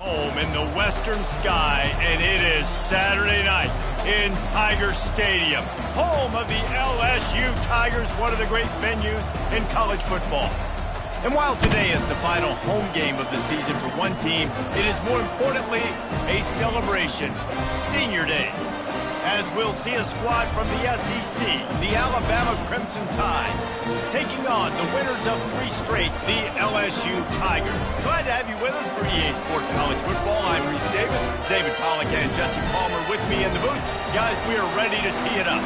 Home in the western sky, and it is Saturday night in Tiger Stadium, home of the LSU Tigers, one of the great venues in college football. And while today is the final home game of the season for one team, it is more importantly a celebration, Senior Day, as we'll see a squad from the SEC, the Alabama Crimson Tide, taking on the winners of 3 straight, the LSU Tigers. Glad to have you with us for EA Sports College Football. I'm Reese Davis, David Pollack and Jesse Palmer with me in the booth. Guys, we are ready to tee it up.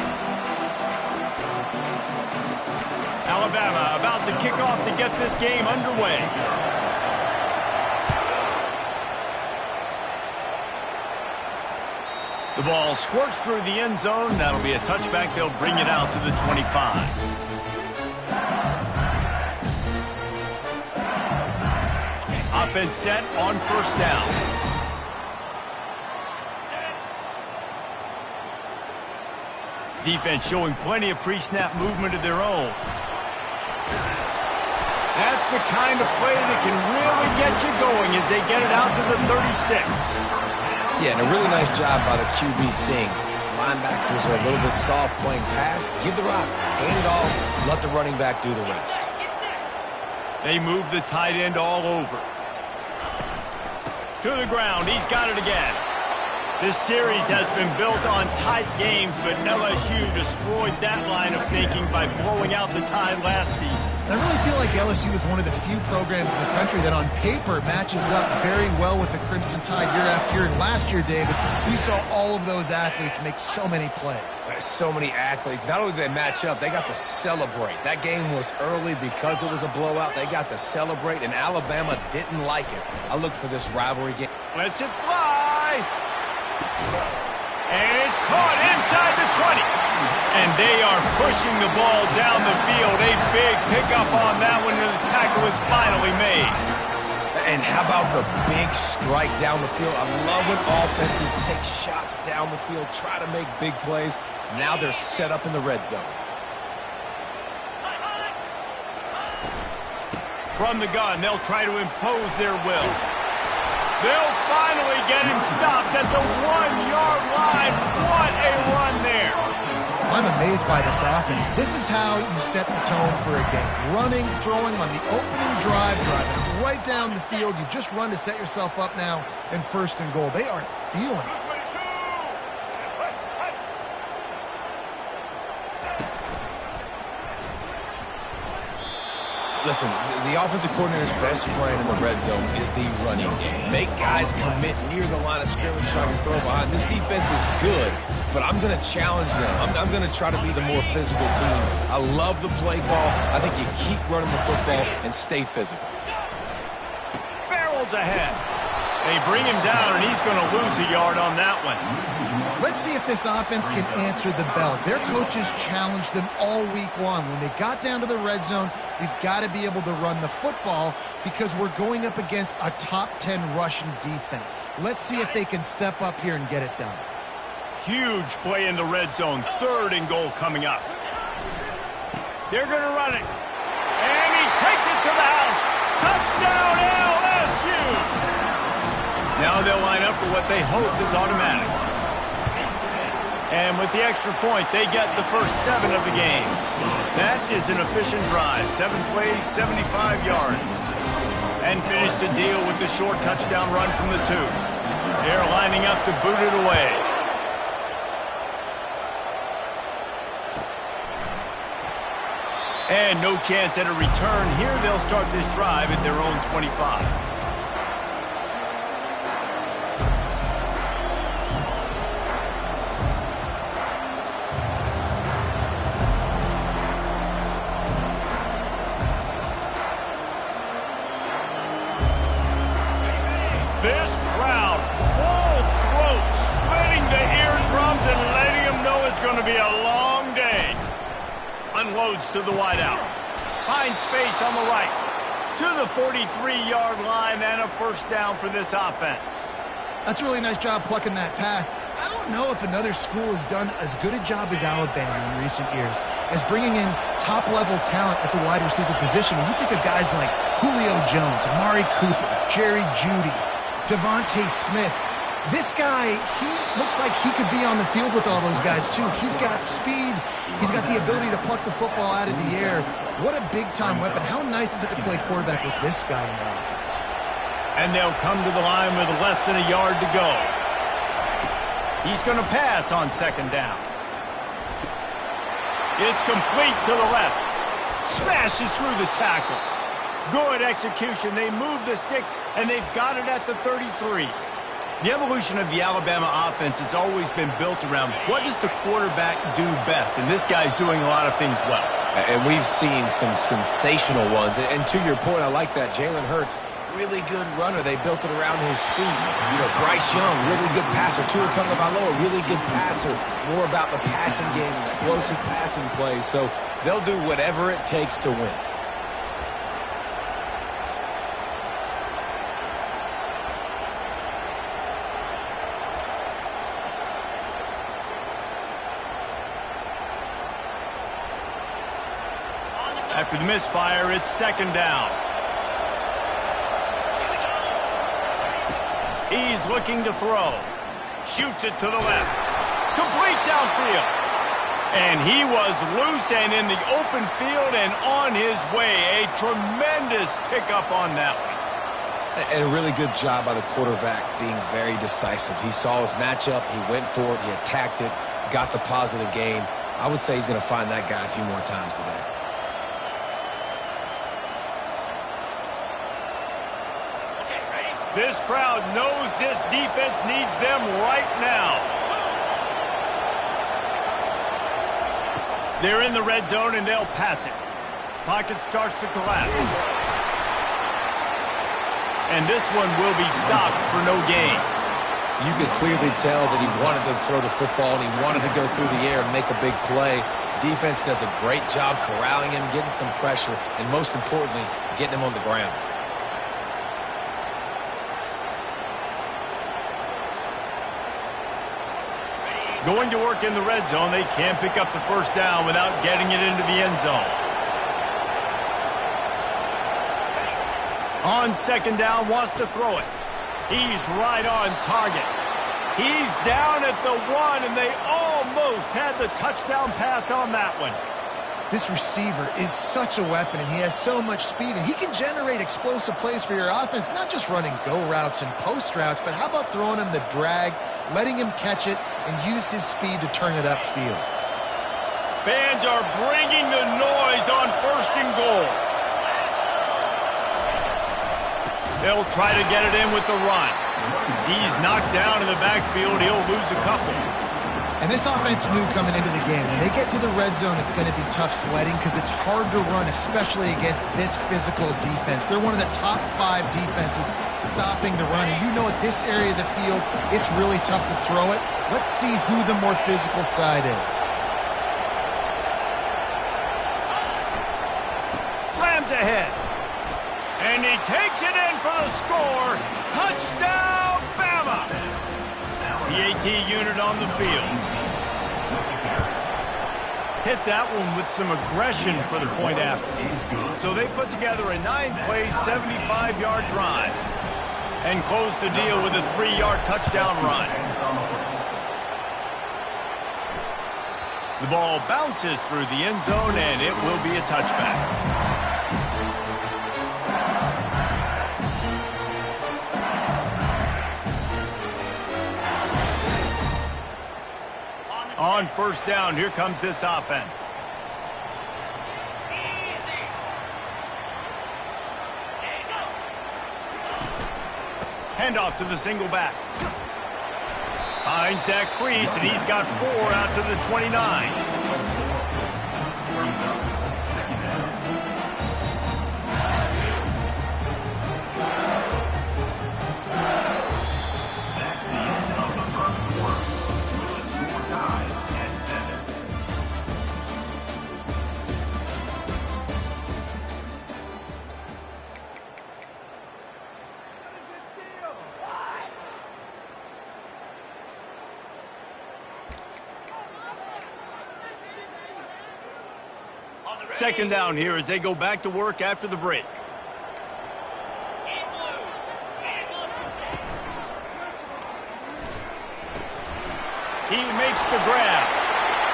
Alabama about to kick off to get this game underway. The ball squirts through the end zone. That'll be a touchback. They'll bring it out to the 25. Offense set on first down. Defense showing plenty of pre-snap movement of their own. That's the kind of play that can really get you going as they get it out to the 36. Yeah, and a really nice job by the QB seeing. Linebackers are a little bit soft playing pass. Give the rock, hand it off, let the running back do the rest. They move the tight end all over. To the ground, he's got it again. This series has been built on tight games, but LSU destroyed that line of thinking by blowing out the Tide last season. And I really feel like LSU is one of the few programs in the country that on paper matches up very well with the Crimson Tide year after year. And last year, David, we saw all of those athletes make so many plays. There's so many athletes. Not only did they match up, they got to celebrate. That game was early because it was a blowout. They got to celebrate, and Alabama didn't like it. I look for this rivalry game. Lets it fly. And it's caught inside the 20. And they are pushing the ball down the field. A big pickup on that one, and the tackle is finally made. And how about the big strike down the field? I love when offenses take shots down the field, try to make big plays. Now they're set up in the red zone. From the gun, they'll try to impose their will. They'll finally get him stopped at the 1-yard line. What a run there. I'm amazed by this offense. This is how you set the tone for a game. Running, throwing on the opening drive, driving right down the field. You just run to set yourself up now in 1st and goal. They are feeling it. Listen, the offensive coordinator's best friend in the red zone is the running game. Make guys commit near the line of scrimmage so I can throw behind. This defense is good, but I'm going to challenge them. I'm going to try to be the more physical team. I love the play call. I think you keep running the football and stay physical. Barrels ahead. They bring him down, and he's going to lose a yard on that one. Let's see if this offense can answer the bell. Their coaches challenged them all week long. When they got down to the red zone, we've got to be able to run the football because we're going up against a top 10 rushing defense. Let's see if they can step up here and get it done. Huge play in the red zone. 3rd and goal coming up. They're going to run it. And he takes it to the house. Touchdown, LSU! Now they'll line up for what they hope is automatic. And with the extra point, they get the first 7 of the game. That is an efficient drive. 7 plays, 75 yards. And finish the deal with the short touchdown run from the 2. They're lining up to boot it away. And no chance at a return here. They'll start this drive at their own 25. This crowd, full throat, splitting the eardrums and letting them know it's going to be a long day. Unloads to the wideout. Finds space on the right. To the 43-yard line and a first down for this offense. That's a really nice job plucking that pass. I don't know if another school has done as good a job as Alabama in recent years as bringing in top-level talent at the wide receiver position. When you think of guys like Julio Jones, Amari Cooper, Jerry Jeudy, Devontae Smith. This guy, he looks like he could be on the field with all those guys, too. He's got speed. He's got the ability to pluck the football out of the air. What a big-time weapon. How nice is it to play quarterback with this guy in the offense? And they'll come to the line with less than a yard to go. He's going to pass on second down. It's complete to the left. Smashes through the tackle. Good execution. They move the sticks, and they've got it at the 33. The evolution of the Alabama offense has always been built around what does the quarterback do best, and this guy's doing a lot of things well. And we've seen some sensational ones. And to your point, I like that. Jalen Hurts, really good runner. They built it around his feet. You know, Bryce Young, really good passer. Tua Tagovailoa, really good passer. More about the passing game, explosive passing plays. So they'll do whatever it takes to win. After the misfire, it's second down. He's looking to throw. Shoots it to the left. Complete downfield. And he was loose and in the open field and on his way. A tremendous pickup on that one. And a really good job by the quarterback being very decisive. He saw his matchup. He went for it. He attacked it. Got the positive gain. I would say he's going to find that guy a few more times today. This crowd knows this defense needs them right now. They're in the red zone, and they'll pass it. Pocket starts to collapse. And this one will be stopped for no gain. You could clearly tell that he wanted to throw the football, and he wanted to go through the air and make a big play. Defense does a great job corralling him, getting some pressure, and most importantly, getting him on the ground. Going to work in the red zone, they can't pick up the first down without getting it into the end zone. On second down, wants to throw it. He's right on target. He's down at the 1, and they almost had the touchdown pass on that one. This receiver is such a weapon, and he has so much speed, and he can generate explosive plays for your offense, not just running go routes and post routes, but how about throwing him the drag, letting him catch it, and use his speed to turn it upfield. Fans are bringing the noise on first and goal. They'll try to get it in with the run. He's knocked down in the backfield. He'll lose a couple. And this offense knew coming into the game, when they get to the red zone, it's going to be tough sledding because it's hard to run, especially against this physical defense. They're one of the top 5 defenses stopping the run. And you know at this area of the field, it's really tough to throw it. Let's see who the more physical side is. Slams ahead. And he takes it in for the score. Touchdown, Bama! The AT unit on the field. Hit that one with some aggression for the point after. So they put together a 9-play, 75-yard drive and close the deal with a 3-yard touchdown run. The ball bounces through the end zone, and it will be a touchback. On first down, here comes this offense. Handoff to the single back. Finds that crease, and he's got 4 out to the 29. Second down here as they go back to work after the break. He makes the grab.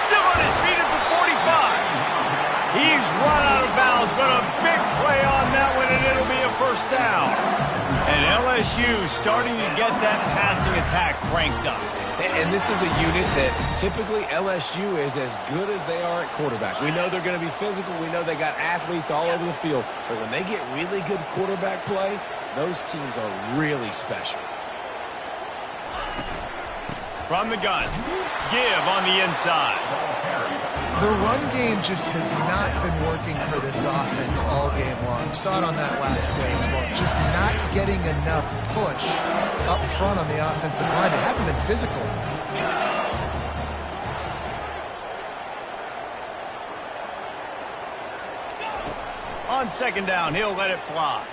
Still on his feet at the 45. He's run out of bounds, but a big play on that one, and it'll be a first down. And LSU starting to get that passing attack cranked up. And this is a unit that typically LSU is as good as they are at quarterback. We know they're going to be physical. We know they got athletes all over the field. But when they get really good quarterback play, those teams are really special. From the gun, give on the inside. The run game just has not been working for this offense all game long. Saw it on that last play as well. Just not getting enough push up front on the offensive line. They haven't been physical. On second down, he'll let it fly.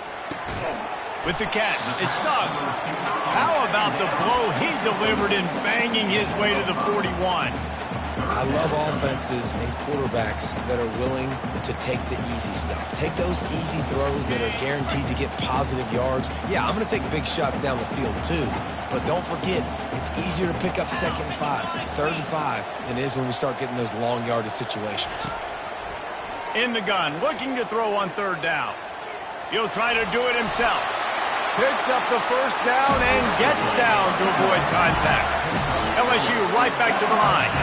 With the catch, it's Suggs. How about the blow he delivered in banging his way to the 41? I love offenses and quarterbacks that are willing to take the easy stuff. Take those easy throws that are guaranteed to get positive yards. Yeah, I'm going to take big shots down the field too. But don't forget, it's easier to pick up 2nd and 5, 3rd and 5 than it is when we start getting those long yardage situations. In the gun, looking to throw on 3rd down. He'll try to do it himself. Picks up the first down and gets down to avoid contact. LSU right back to the line.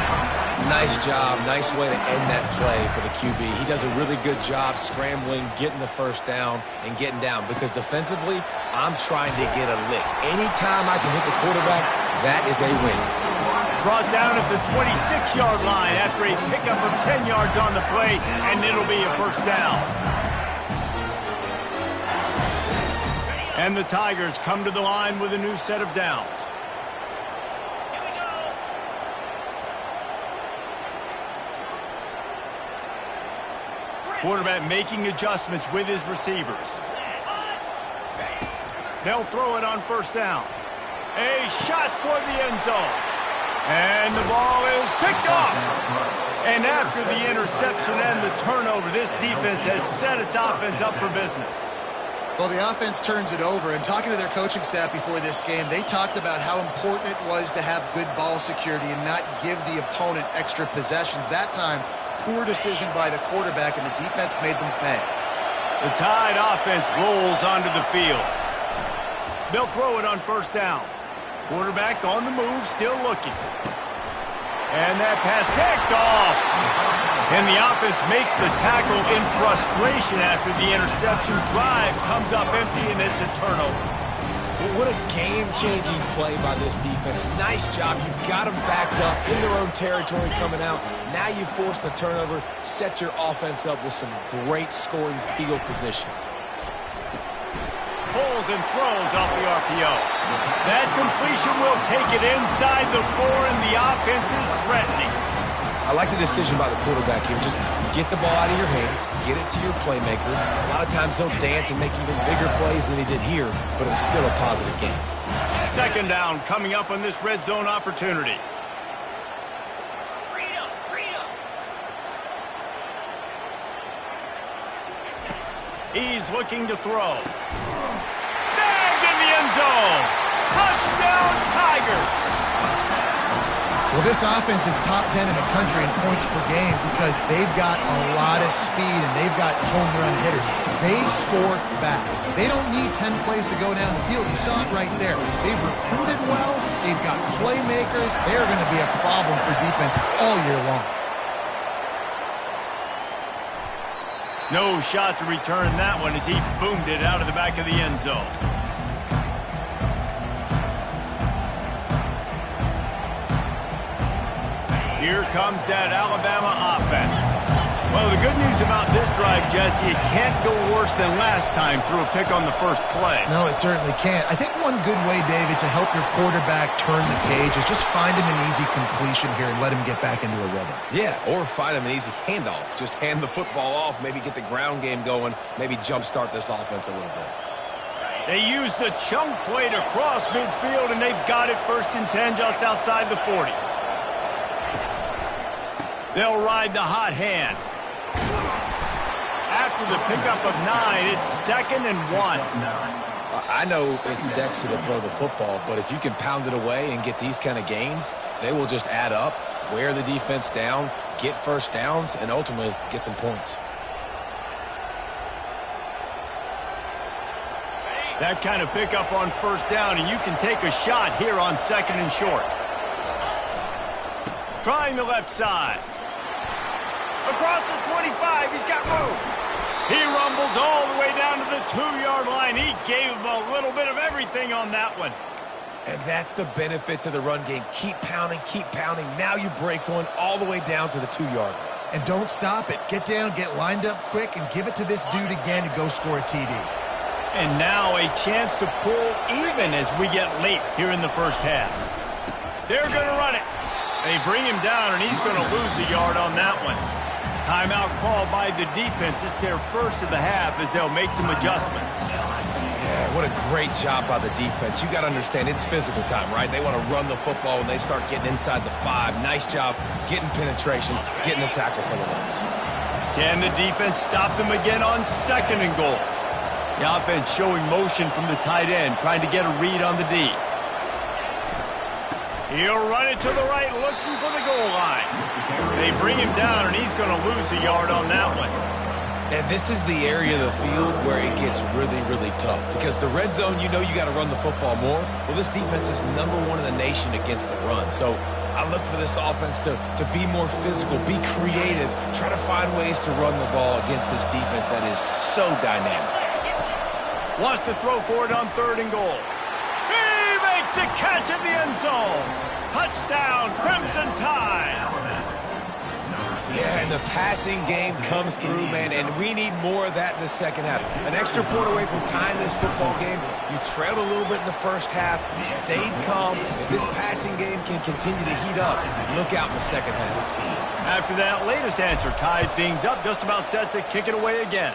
Nice job. Nice way to end that play for the QB. He does a really good job scrambling, getting the first down, and getting down. Because defensively, I'm trying to get a lick. Anytime I can hit the quarterback, that is a win. Brought down at the 26-yard line after a pickup of 10 yards on the play, and it'll be a first down. And the Tigers come to the line with a new set of downs. Quarterback making adjustments with his receivers. They'll throw it on 1st down. A shot for the end zone. And the ball is picked off. And after the interception and the turnover, this defense has set its offense up for business. Well, the offense turns it over, and talking to their coaching staff before this game, they talked about how important it was to have good ball security and not give the opponent extra possessions. That time, poor decision by the quarterback, and the defense made them pay. The Tide offense rolls onto the field. They'll throw it on 1st down. Quarterback on the move, still looking. And that pass picked off. And the offense makes the tackle in frustration after the interception. Drive comes up empty, and it's a turnover. What a game-changing play by this defense. Nice job. You got them backed up in their own territory coming out. Now you force the turnover, set your offense up with some great scoring field position. Pulls and throws off the RPO. That completion will take it inside the 4, and the offense is threatening. I like the decision by the quarterback here. Just get the ball out of your hands, get it to your playmaker. A lot of times he'll dance and make even bigger plays than he did here, but it was still a positive game. 2nd down coming up on this red zone opportunity. He's looking to throw. Snagged in the end zone. Touchdown, Tigers. Well, this offense is top 10 in the country in points per game because they've got a lot of speed and they've got home run hitters. They score fast. They don't need 10 plays to go down the field. You saw it right there. They've recruited well. They've got playmakers. They're going to be a problem for defenses all year long. No shot to return that one as he boomed it out of the back of the end zone. Here comes that Alabama offense. Well, the good news about this drive, Jesse, it can't go worse than last time through a pick on the first play. No, it certainly can't. I think one good way, David, to help your quarterback turn the page is just find him an easy completion here and let him get back into a rhythm. Yeah, or find him an easy handoff. Just hand the football off, maybe get the ground game going, maybe jumpstart this offense a little bit. They use the chunk play to cross midfield, and they've got it 1st and 10 just outside the 40. They'll ride the hot hand. After the pickup of 9, it's 2nd and 1. I know it's sexy to throw the football, but if you can pound it away and get these kind of gains, they will just add up, wear the defense down, get first downs, and ultimately get some points. That kind of pickup on first down, and you can take a shot here on 2nd and short. Trying the left side. Across the 25, he's got room. He rumbles all the way down to the 2-yard line. He gave him a little bit of everything on that one. And that's the benefit to the run game. Keep pounding, keep pounding. Now you break one all the way down to the 2-yard line. And don't stop it. Get down, get lined up quick, and give it to this dude again to go score a TD. And now a chance to pull even as we get late here in the first half. They're going to run it. They bring him down, and he's going to lose a yard on that one. Timeout called by the defense. It's their first of the half as they'll make some adjustments. Yeah, what a great job by the defense. You got to understand, it's physical time, right? They want to run the football when they start getting inside the 5. Nice job getting penetration, getting the tackle for the loss. Can the defense stop them again on 2nd and goal? The offense showing motion from the tight end, trying to get a read on the D. He'll run it to the right, looking for the goal line. They bring him down, and he's going to lose a yard on that one. And this is the area of the field where it gets really, really tough. Because the red zone, you know you got to run the football more. Well, this defense is #1 in the nation against the run. So I look for this offense to be more physical, be creative, try to find ways to run the ball against this defense that is so dynamic. Wants to throw for it on 3rd and goal. He makes a catch at the end zone. Touchdown, Crimson Tide. Yeah, and the passing game comes through, man, and we need more of that in the second half. An extra point away from tying this football game. You trailed a little bit in the first half, stayed calm. If this passing game can continue to heat up, look out in the second half. After that latest answer, tied things up, just about set to kick it away again.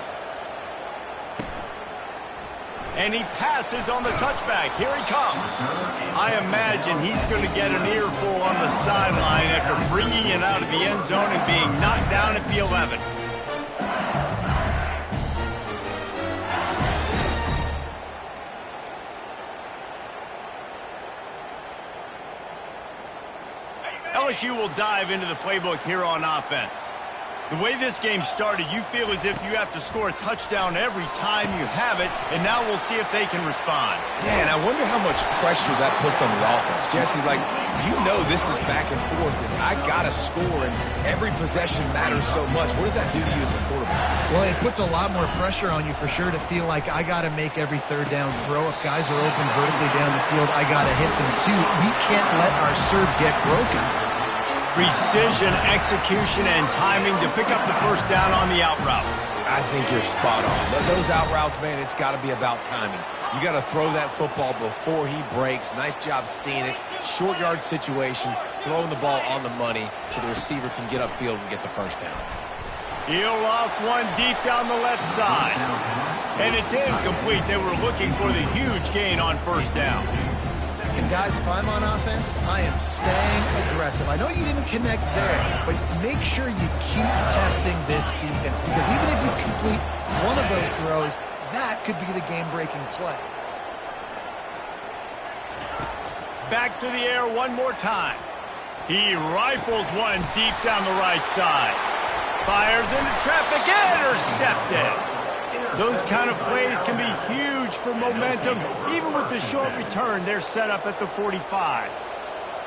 And he passes on the touchback. Here he comes. I imagine he's going to get an earful on the sideline after bringing it out of the end zone and being knocked down at the 11. LSU will dive into the playbook here on offense. The way this game started, you feel as if you have to score a touchdown every time you have it, and now we'll see if they can respond. Yeah, and I wonder how much pressure that puts on the offense. Jesse, like, you know this is back and forth, and I got to score, and every possession matters so much. What does that do to you as a quarterback? Well, it puts a lot more pressure on you for sure to feel like I got to make every 3rd down throw. If guys are open vertically down the field, I got to hit them too. We can't let our serve get broken. Precision, execution, and timing to pick up the first down on the out route. I think you're spot on. Those out routes, man, it's got to be about timing. You got to throw that football before he breaks. Nice job seeing it. Short yard situation, throwing the ball on the money so the receiver can get upfield and get the first down. He'll loft one deep down the left side. And it's incomplete. They were looking for the huge gain on first down. And guys, if I'm on offense, I am staying aggressive. I know you didn't connect there, but make sure you keep testing this defense, because even if you complete one of those throws, that could be the game-breaking play. Back to the air one more time. He rifles one deep down the right side. Fires into traffic, intercepted. Those kind of plays can be huge for momentum. Even with the short return, they're set up at the 45.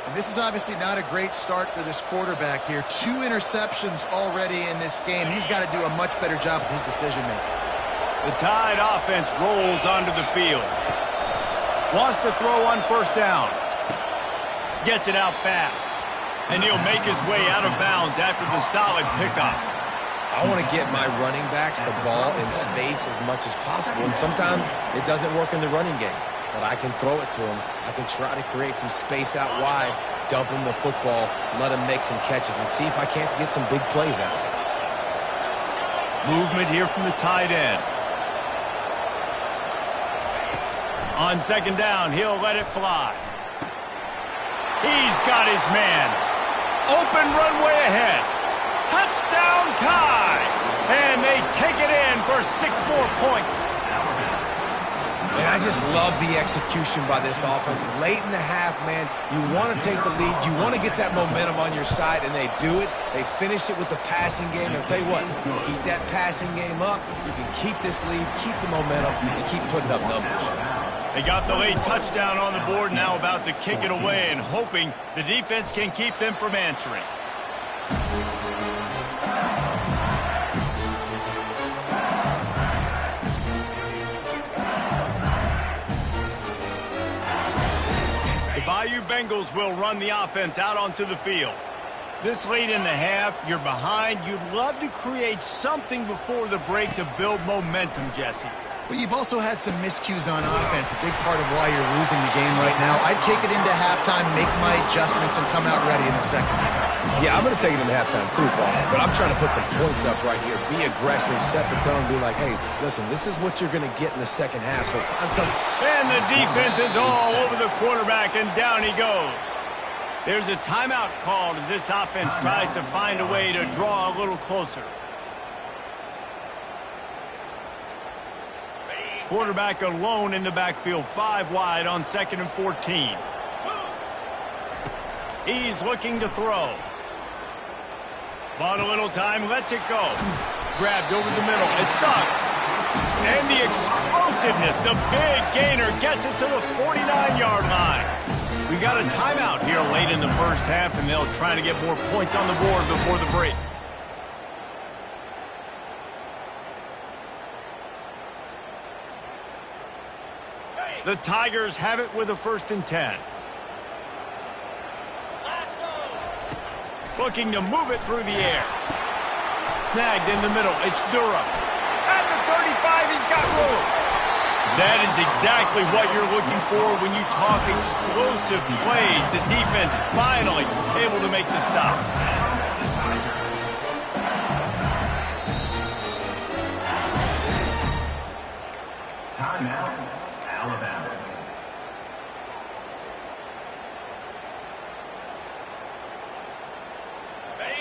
And this is obviously not a great start for this quarterback here. 2 interceptions already in this game. He's got to do a much better job with his decision-making. The Tide offense rolls onto the field. Wants to throw on first down. Gets it out fast. And he'll make his way out of bounds after the solid pickup. I want to get my running backs the ball in space as much as possible, and sometimes it doesn't work in the running game. But I can throw it to him. I can try to create some space out wide, dump him the football, let him make some catches, and see if I can't get some big plays out of it. Movement here from the tight end. On 2nd down, he'll let it fly. He's got his man. Open runway ahead. Touchdown Tide! And they take it in for 6 more points. And I I just love the execution by this offense. Late in the half, man, you want to take the lead. You want to get that momentum on your side, and they do it. They finish it with the passing game. And I'll tell you what, keep that passing game up. You can keep this lead, keep the momentum, and keep putting up numbers. They got the late touchdown on the board, now about to kick it away and hoping the defense can keep them from answering. The Bayou Bengals will run the offense out onto the field. This late in the half, you're behind. You'd love to create something before the break to build momentum, Jesse. But you've also had some miscues on offense, a big part of why you're losing the game right now. I'd take it into halftime, make my adjustments, and come out ready in the second half. Yeah, I'm going to take it into halftime too, Paul. But I'm trying to put some points up right here. Be aggressive, set the tone, be like, hey, listen, this is what you're going to get in the second half, so find some... And the defense is all over the quarterback, and down he goes. There's a timeout called as this offense tries to find a way to draw a little closer. Quarterback alone in the backfield, 5 wide on 2nd and 14. He's looking to throw. Bought a little time, lets it go. Grabbed over the middle, it sucks. And the explosiveness, the big gainer gets it to the 49-yard line. We got a timeout here late in the first half, and they'll try to get more points on the board before the break. The Tigers have it with a 1st and 10. Looking to move it through the air. Snagged in the middle. It's Durham. At the 35, he's got room. That is exactly what you're looking for when you talk explosive plays. The defense finally able to make the stop. Timeout, Alabama.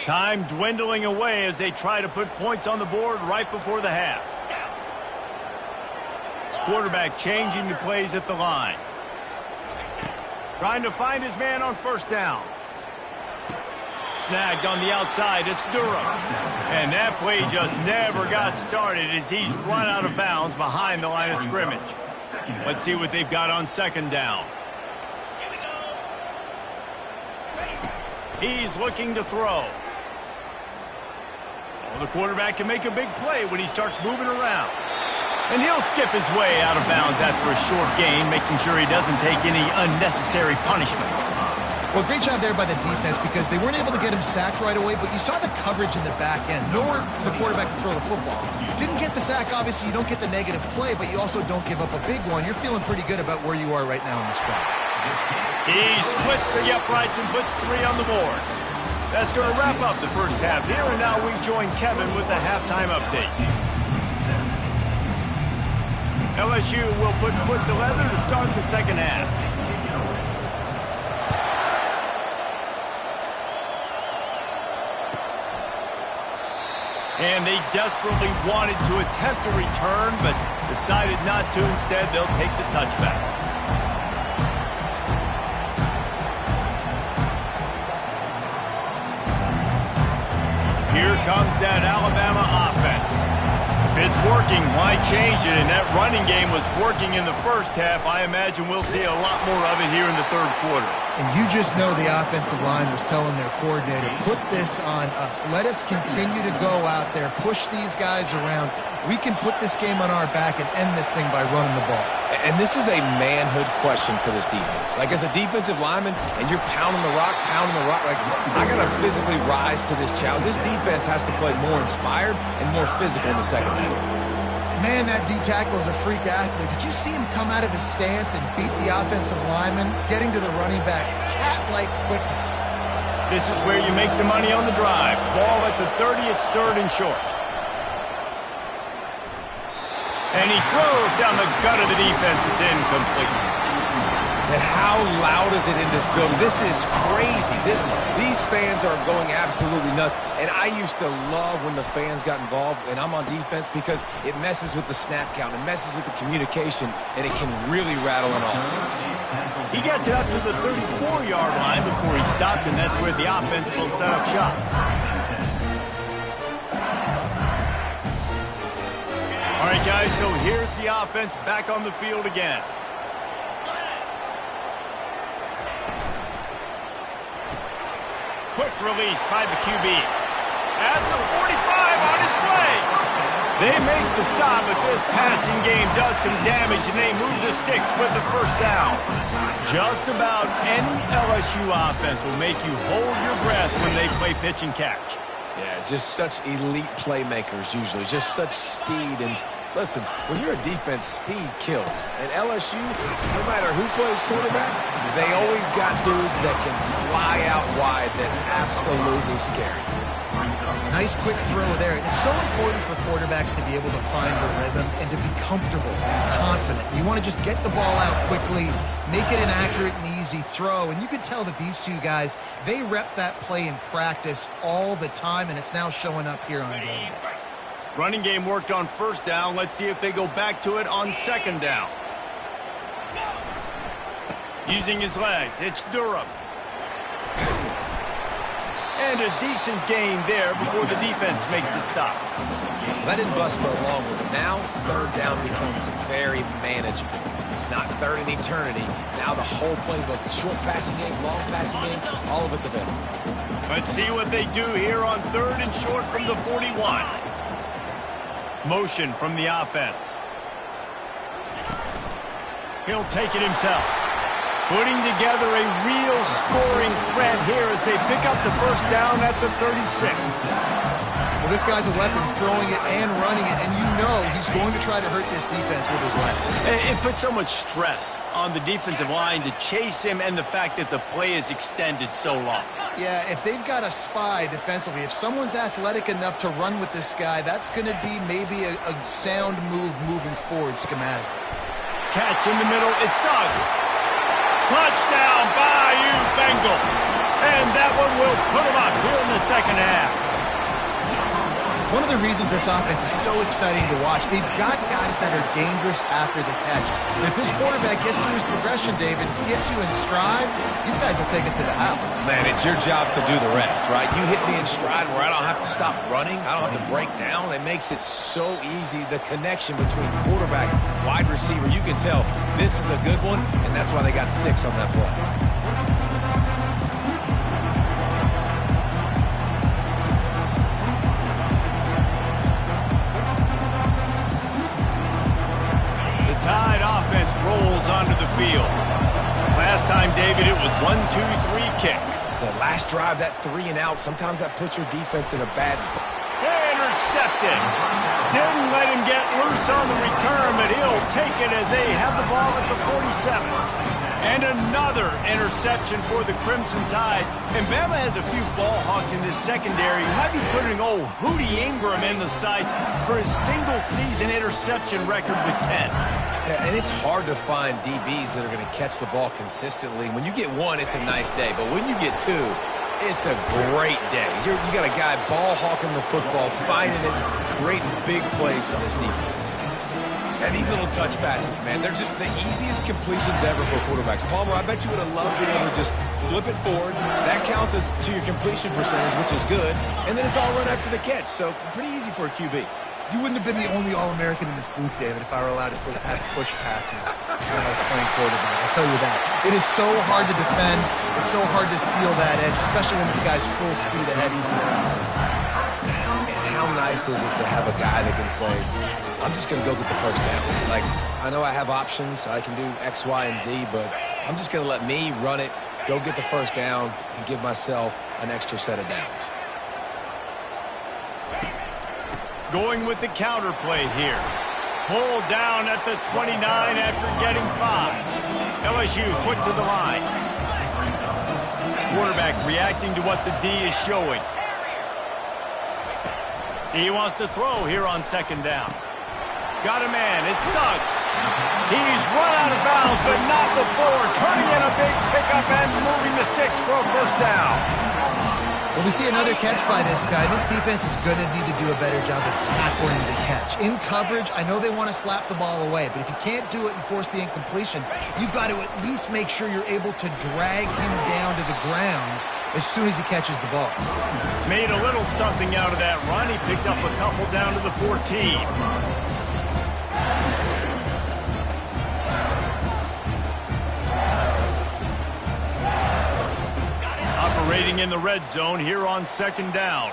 Time dwindling away as they try to put points on the board right before the half. Quarterback changing the plays at the line. Trying to find his man on 1st down. Snagged on the outside, it's Durham. And that play just never got started as he's run out of bounds behind the line of scrimmage. Let's see what they've got on 2nd down. He's looking to throw. Well, the quarterback can make a big play when he starts moving around. And he'll skip his way out of bounds after a short gain, making sure he doesn't take any unnecessary punishment. Well, great job there by the defense because they weren't able to get him sacked right away, but you saw the coverage in the back end. Nowhere for the quarterback to throw the football. Didn't get the sack, obviously. You don't get the negative play, but you also don't give up a big one. You're feeling pretty good about where you are right now in this drive. He splits the uprights and puts 3 on the board. That's going to wrap up the first half here, and now we join Kevin with the halftime update. LSU will put foot to leather to start the second half. And they desperately wanted to attempt a return, but decided not to. Instead, they'll take the touchback. Here comes that Alabama offense. If it's working, why change it? And that running game was working in the first half. I imagine we'll see a lot more of it here in the 3rd quarter. And you just know the offensive line was telling their coordinator, put this on us. Let us continue to go out there, push these guys around. We can put this game on our back and end this thing by running the ball. And this is a manhood question for this defense. Like, as a defensive lineman, and you're pounding the rock, like, I got to physically rise to this challenge. This defense has to play more inspired and more physical in the second half. Man, that D-tackle is a freak athlete. Did you see him come out of his stance and beat the offensive lineman, getting to the running back? Cat-like quickness. This is where you make the money on the drive. Ball at the 30, it's 3rd and short. And he throws down the gut of the defense. It's incomplete. And how loud is it in this building? This is crazy. These fans are going absolutely nuts. And I used to love when the fans got involved, and I'm on defense, because it messes with the snap count. It messes with the communication, and it can really rattle an offense. He gets it up to the 34-yard line before he stopped, and that's where the offense will set up shop. All right, guys, so here's the offense back on the field again. Quick release by the QB. At the 45 on its way. They make the stop, but this passing game does some damage, and they move the sticks with the first down. Just about any LSU offense will make you hold your breath when they play pitch and catch. Yeah, just such elite playmakers usually, just such speed. And listen, when you're a defense, speed kills. And LSU, no matter who plays quarterback, they always got dudes that can fly out wide that absolutely scary. Nice quick throw there. It's so important for quarterbacks to be able to find the rhythm and to be comfortable and confident. You want to just get the ball out quickly, make it an accurate and easy throw. And you can tell that these two guys, they rep that play in practice all the time, and it's now showing up here on game day. Running game worked on first down. Let's see if they go back to it on second down. Using his legs, it's Durham. And a decent gain there before the defense makes the stop. That didn't bust for a long one, but now third down becomes very manageable. It's not third in eternity. Now the whole playbook, short passing game, long passing game, all of it's available. Let's see what they do here on third and short from the 41. Motion from the offense. He'll take it himself. Putting together a real scoring threat here as they pick up the first down at the 36. Well, this guy's a weapon, throwing it and running it, and you know he's going to try to hurt this defense with his legs. It puts so much stress on the defensive line to chase him, and the fact that the play is extended so long. Yeah, if they've got a spy defensively, if someone's athletic enough to run with this guy, that's going to be maybe a sound move moving forward schematically. Catch in the middle, it's Suggs. Touchdown, Bayou Bengals. And that one will put them up here in the second half. One of the reasons this offense is so exciting to watch, they've got guys that are dangerous after the catch. And if this quarterback gets through his progression, David, he gets you in stride, these guys will take it to the house. Man, it's your job to do the rest, right? You hit me in stride where I don't have to stop running. I don't have to break down. It makes it so easy. The connection between quarterback, wide receiver, you can tell this is a good one, and that's why they got 6 on that play. Tide offense rolls onto the field. Last time, David, it was 1-2-3 kick. The last drive, that 3 and out, sometimes that puts your defense in a bad spot. Intercepted. Didn't let him get loose on the return, but he'll take it as they have the ball at the 47. And another interception for the Crimson Tide. And Bama has a few ball hawks in this secondary. He might be putting old Hootie Ingram in the sights for his single-season interception record with 10. Yeah, and it's hard to find DBs that are going to catch the ball consistently. When you get 1, it's a nice day. But when you get 2, it's a great day. You got a guy ball hawking the football, finding it, creating big plays for this defense. And these little touch passes, man, they're just the easiest completions ever for quarterbacks. Palmer, I bet you would have loved being able to just flip it forward. That counts as to your completion percentage, which is good. And then it's all run after the catch. So pretty easy for a QB. You wouldn't have been the only All-American in this booth, David, if I were allowed to have push passes when I was playing quarterback. I'll tell you that. It is so hard to defend. It's so hard to seal that edge, especially when this guy's full speed ahead. And how nice is it to have a guy that can say, I'm just going to go get the first down. Like, I know I have options. I can do X, Y, and Z, but I'm just going to let me run it, go get the first down, and give myself an extra set of downs. Going with the counter play here. Pulled down at the 29 after getting 5. LSU quick to the line. Quarterback reacting to what the D is showing. He wants to throw here on second down. Got a man. It's Suggs. He's run out of bounds, but not before turning in a big pickup and moving the sticks for a first down. When we see another catch by this guy, this defense is going to need to do a better job of tackling the catch. In coverage, I know they want to slap the ball away, but if you can't do it and force the incompletion, you've got to at least make sure you're able to drag him down to the ground as soon as he catches the ball. Made a little something out of that run. He picked up a couple down to the 14. Operating in the red zone here on second down.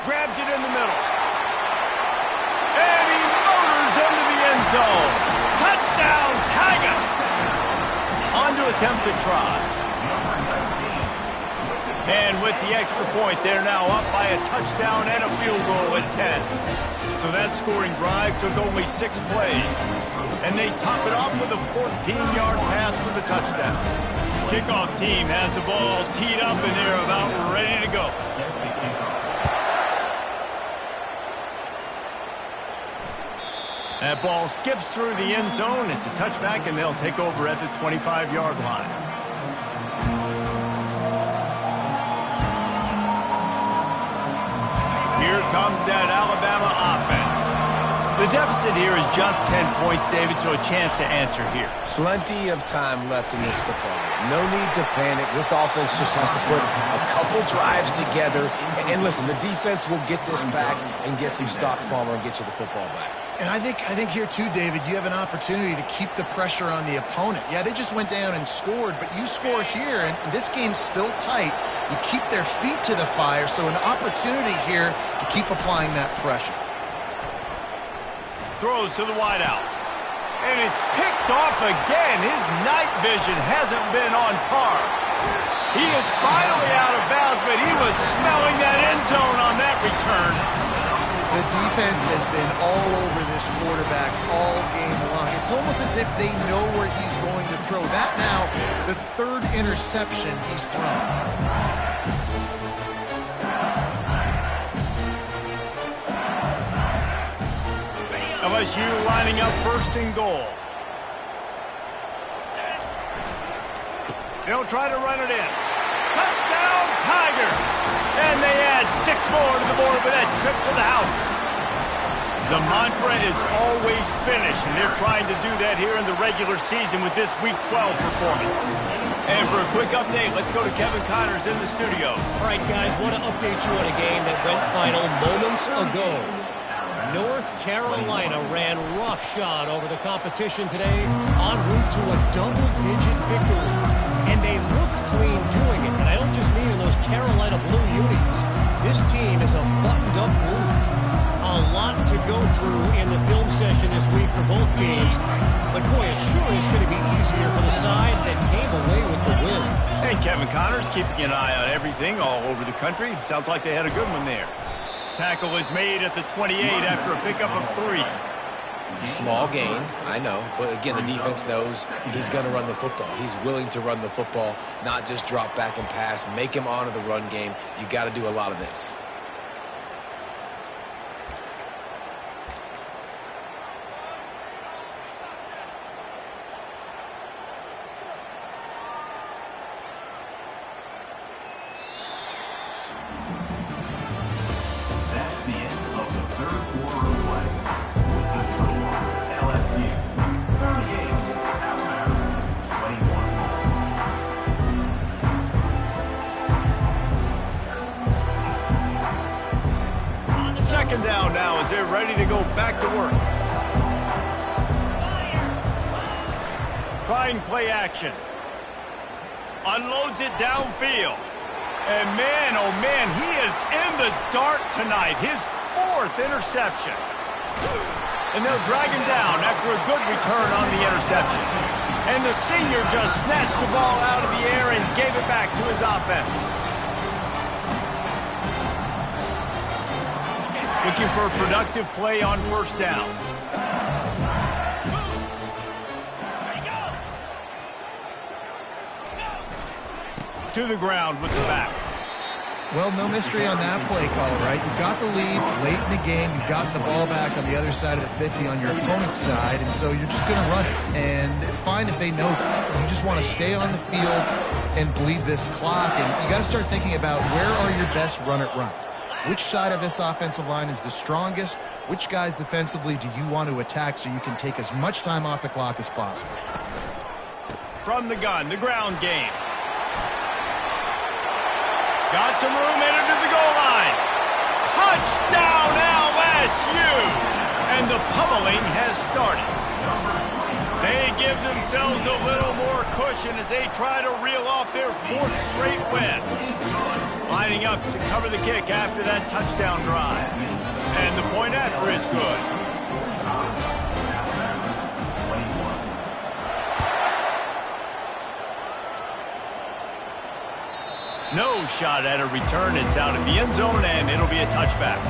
Grabs it in the middle. And he motors into the end zone. Touchdown, Tigers! On to attempt to try. And with the extra point, they're now up by a touchdown and a field goal at 10. So that scoring drive took only 6 plays. And they top it off with a 14-yard pass for the touchdown. Kickoff team has the ball teed up and they're about ready to go. That ball skips through the end zone. It's a touchback, and they'll take over at the 25-yard line. Here comes that Alabama offense. The deficit here is just 10 points, David, so a chance to answer here. Plenty of time left in this football game. No need to panic. This offense just has to put a couple drives together. And listen, the defense will get this back and get some stops for them and get you the football back. And I think here too, David, you have an opportunity to keep the pressure on the opponent. Yeah, they just went down and scored, but you score here, and this game's still tight. You keep their feet to the fire, so an opportunity here to keep applying that pressure. Throws to the wideout. And it's picked off again. His night vision hasn't been on par. He is finally out of bounds, but he was smelling that end zone on that return. The defense has been all over this quarterback all game long. It's almost as if they know where he's going to throw. That now, the 3rd interception he's thrown. LSU lining up 1st and goal. They'll try to run it in. Touchdown, Tigers! And they add 6 more to the board with that trip to the house. The mantra is always finish, and they're trying to do that here in the regular season with this Week 12 performance. And for a quick update, let's go to Kevin Connors in the studio. All right, guys, want to update you on a game that went final moments ago. North Carolina ran roughshod over the competition today en route to a double-digit victory. And they looked clean doing it, and I don't just mean in those Carolina blue unis. This team is a buttoned-up group. A lot to go through in the film session this week for both teams. But, boy, it sure is going to be easier for the side that came away with the win. And Kevin Connors keeping an eye on everything all over the country. Sounds like they had a good one there. Tackle is made at the 28 after a pickup of 3. Small gain, I know, but again, the defense knows he's going to run the football. He's willing to run the football, not just drop back and pass, make him honor the run game. You got to do a lot of this. That's the end of the 3rd quarter of play. The score, LSU 38, Alabama 21. 2nd down now as they're ready to go back to work. Trying play action. Unloads it downfield. And man, oh man, he is in the dark tonight. His 4th interception. And they'll drag him down after a good return on the interception. And the senior just snatched the ball out of the air and gave it back to his offense. Looking for a productive play on 1st down. To the ground with the back. Well, no mystery on that play call, right? You've got the lead late in the game. You've gotten the ball back on the other side of the 50 on your opponent's side, and so you're just going to run it. And it's fine if they know that. You just want to stay on the field and bleed this clock, and you got to start thinking about where are your best run-it runs. Which side of this offensive line is the strongest? Which guys defensively do you want to attack so you can take as much time off the clock as possible? From the gun, the ground game. Got some room, entered to the goal line. Touchdown, LSU! And the pummeling has started. They give themselves a little more cushion as they try to reel off their 4th straight win. Lining up to cover the kick after that touchdown drive. And the point after is good. No shot at a return. It's out of the end zone, and it'll be a touchback.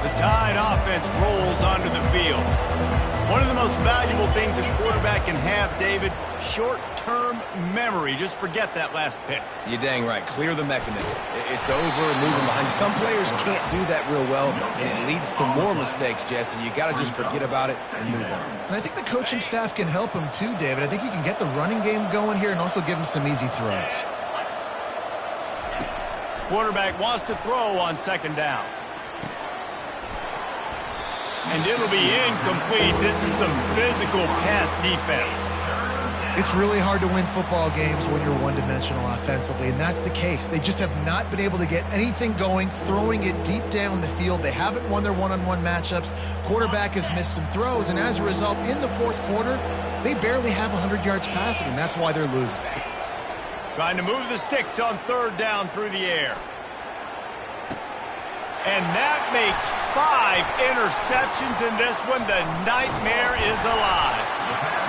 The Tide offense rolls onto the field. One of the most valuable things a quarterback can have, David, short-term memory. Just forget that last pick. You're dang right. Clear the mechanism. It's over, moving behind. Some players can't do that real well, and it leads to more mistakes, Jesse. You got to just forget about it and move on. And I think the coaching staff can help him too, David. I think you can get the running game going here and also give him some easy throws. Quarterback wants to throw on 2nd down. And it'll be incomplete. This is some physical pass defense. It's really hard to win football games when you're one-dimensional offensively, and that's the case. They just have not been able to get anything going, throwing it deep down the field. They haven't won their one-on-one matchups. Quarterback has missed some throws, and as a result, in the 4th quarter, they barely have 100 yards passing, and that's why they're losing. Trying to move the sticks on 3rd down through the air. And that makes 5 interceptions in this one. The nightmare is alive.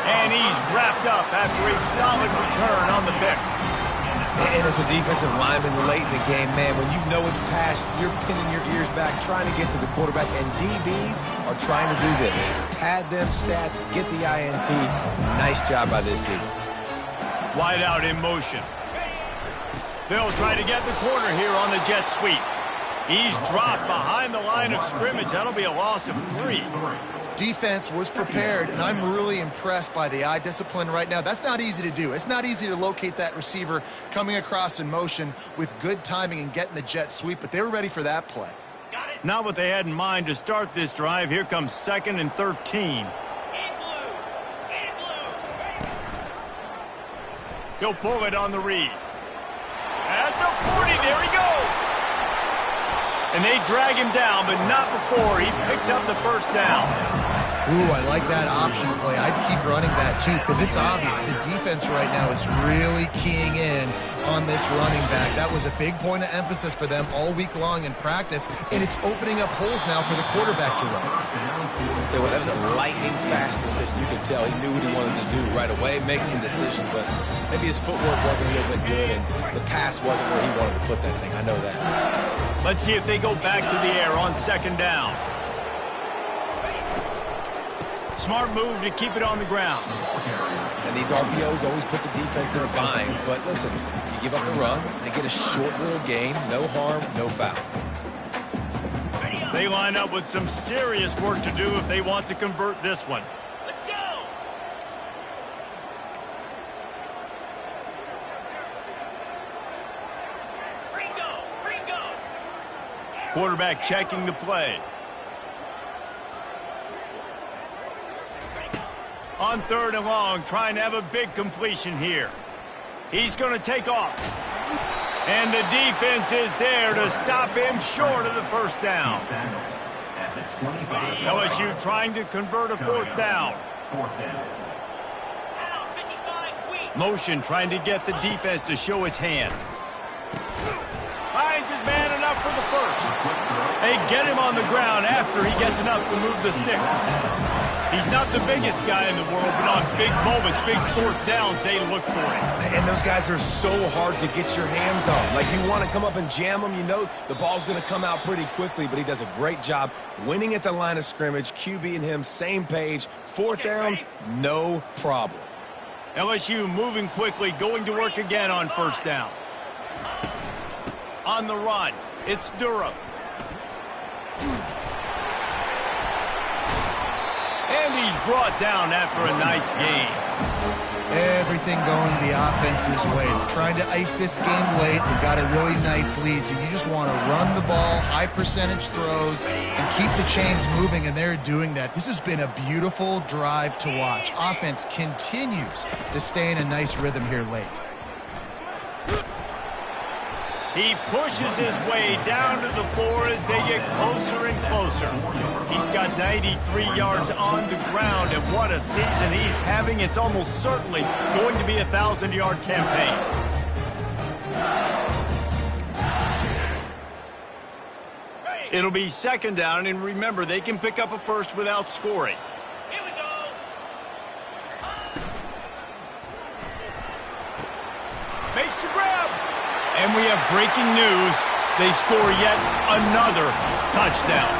And he's wrapped up after a solid return on the pick. And as a defensive lineman late in the game, man, when you know it's past, you're pinning your ears back, trying to get to the quarterback. And DBs are trying to do this. Pad them stats, get the INT. Nice job by this dude. Wide out in motion. They'll try to get the corner here on the jet sweep. He's dropped behind the line of scrimmage. That'll be a loss of 3. Defense was prepared, and I'm really impressed by the eye discipline right now. That's not easy to do. It's not easy to locate that receiver coming across in motion with good timing and getting the jet sweep, but they were ready for that play. Not what they had in mind to start this drive. Here comes 2nd and 13. He'll pull it on the read. At the 40, there he goes. And they drag him down, but not before he picks up the 1st down. Ooh, I like that option play. I'd keep running that too, because it's obvious the defense right now is really keying in on this running back. That was a big point of emphasis for them all week long in practice, and it's opening up holes now for the quarterback to run. So that was a lightning fast decision. You could tell he knew what he wanted to do right away, makes the decision, but maybe his footwork wasn't a little bit good, and the pass wasn't where he wanted to put that thing. I know that. Let's see if they go back to the air on 2nd down. Smart move to keep it on the ground. And these RPOs always put the defense in a bind. But listen, you give up the run, they get a short little gain, no harm, no foul. They line up with some serious work to do if they want to convert this one. Let's go! Quarterback checking the play. On 3rd and long, trying to have a big completion here. He's going to take off. And the defense is there to stop him short of the 1st down. LSU trying to convert a 4th down. Motion trying to get the defense to show its hand. Finds his man enough for the 1st. They get him on the ground after he gets enough to move the sticks. He's not the biggest guy in the world, but on big moments, big 4th downs, they look for him. And those guys are so hard to get your hands on. Like, you want to come up and jam them, you know the ball's going to come out pretty quickly, but he does a great job winning at the line of scrimmage. QB and him, same page. 4th down, no problem. LSU moving quickly, going to work again on first down. On the run, it's Durham. And he's brought down after a nice gain. Everything going the offense's way. They're trying to ice this game late. They've got a really nice lead, so you just want to run the ball, high percentage throws, and keep the chains moving, and they're doing that. This has been a beautiful drive to watch. Offense continues to stay in a nice rhythm here late. He pushes his way down to the 4 as they get closer and closer. He's got 93 yards on the ground, and what a season he's having. It's almost certainly going to be a 1,000-yard campaign. It'll be second down, and remember, they can pick up a first without scoring. Here we go. Makes the grab. And we have breaking news. They score yet another touchdown.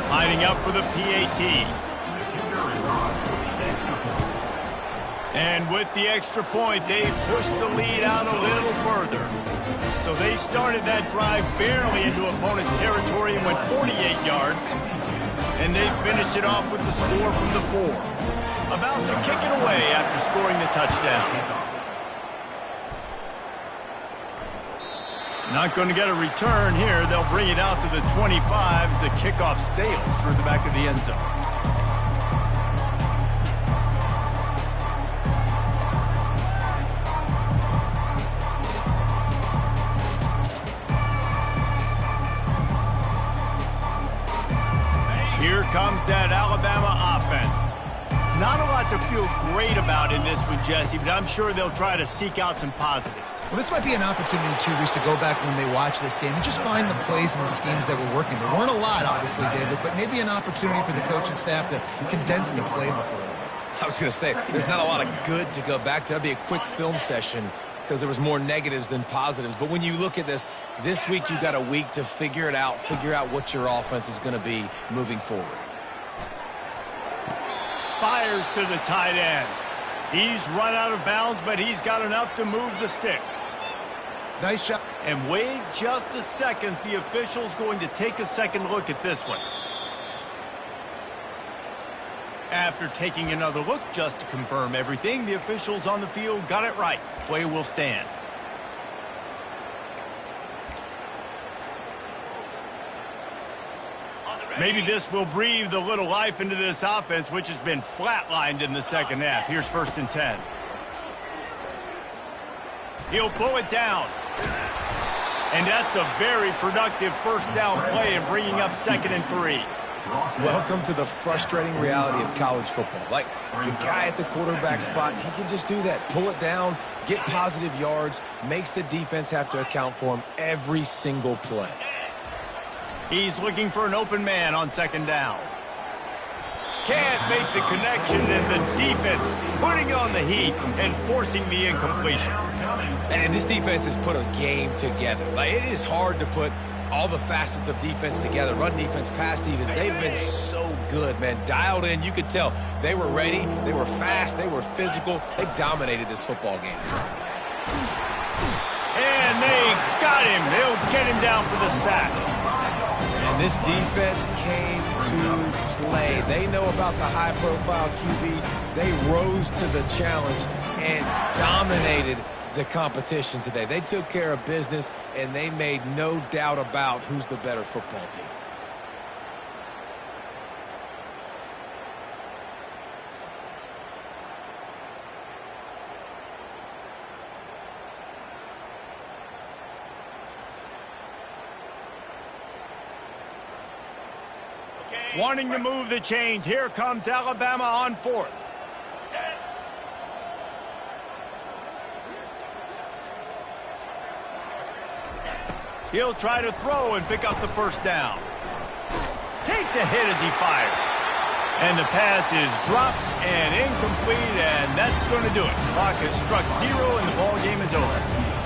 Lining up for the PAT. And with the extra point, they pushed the lead out a little further. So they started that drive barely into opponent's territory and went 48 yards. And they finished it off with the score from the 4. About to kick it away after scoring the touchdown. Not going to get a return here. They'll bring it out to the 25 as the kickoff sails through the back of the end zone. Here comes that Alabama offense. Not a lot to feel great about in this one, Jesse, but I'm sure they'll try to seek out some positives. Well, this might be an opportunity, too, Reese, to go back when they watch this game and just find the plays and the schemes that were working. There weren't a lot, obviously, David, but maybe an opportunity for the coaching staff to condense the playbook a little bit. I was going to say, there's not a lot of good to go back to. That'd be a quick film session because there was more negatives than positives. But when you look at this week you've got a week to figure it out, figure out what your offense is going to be moving forward. Fires to the tight end. He's run out of bounds, but he's got enough to move the sticks. Nice job. And wait just a second. The official's going to take a second look at this one. After taking another look just to confirm everything, the officials on the field got it right. Play will stand. Maybe this will breathe a little life into this offense, which has been flatlined in the second half. Here's 1st and 10. He'll pull it down. And that's a very productive first down play and bringing up 2nd and 3. Welcome to the frustrating reality of college football. Like, the guy at the quarterback spot, he can just do that. Pull it down, get positive yards, makes the defense have to account for him every single play. He's looking for an open man on 2nd down. Can't make the connection, and the defense putting on the heat and forcing the incompletion. And this defense has put a game together. Like, it is hard to put all the facets of defense together. Run defense, pass defense. They've been so good, man. Dialed in. You could tell they were ready. They were fast. They were physical. They dominated this football game. And they got him. They'll get him down for the sack. And this defense came to play. They know about the high-profile QB. They rose to the challenge and dominated the competition today. They took care of business, and they made no doubt about who's the better football team. Wanting to move the chains. Here comes Alabama on 4th. He'll try to throw and pick up the first down. Takes a hit as he fires. And the pass is dropped and incomplete, and that's going to do it. Clock has struck 0, and the ball game is over.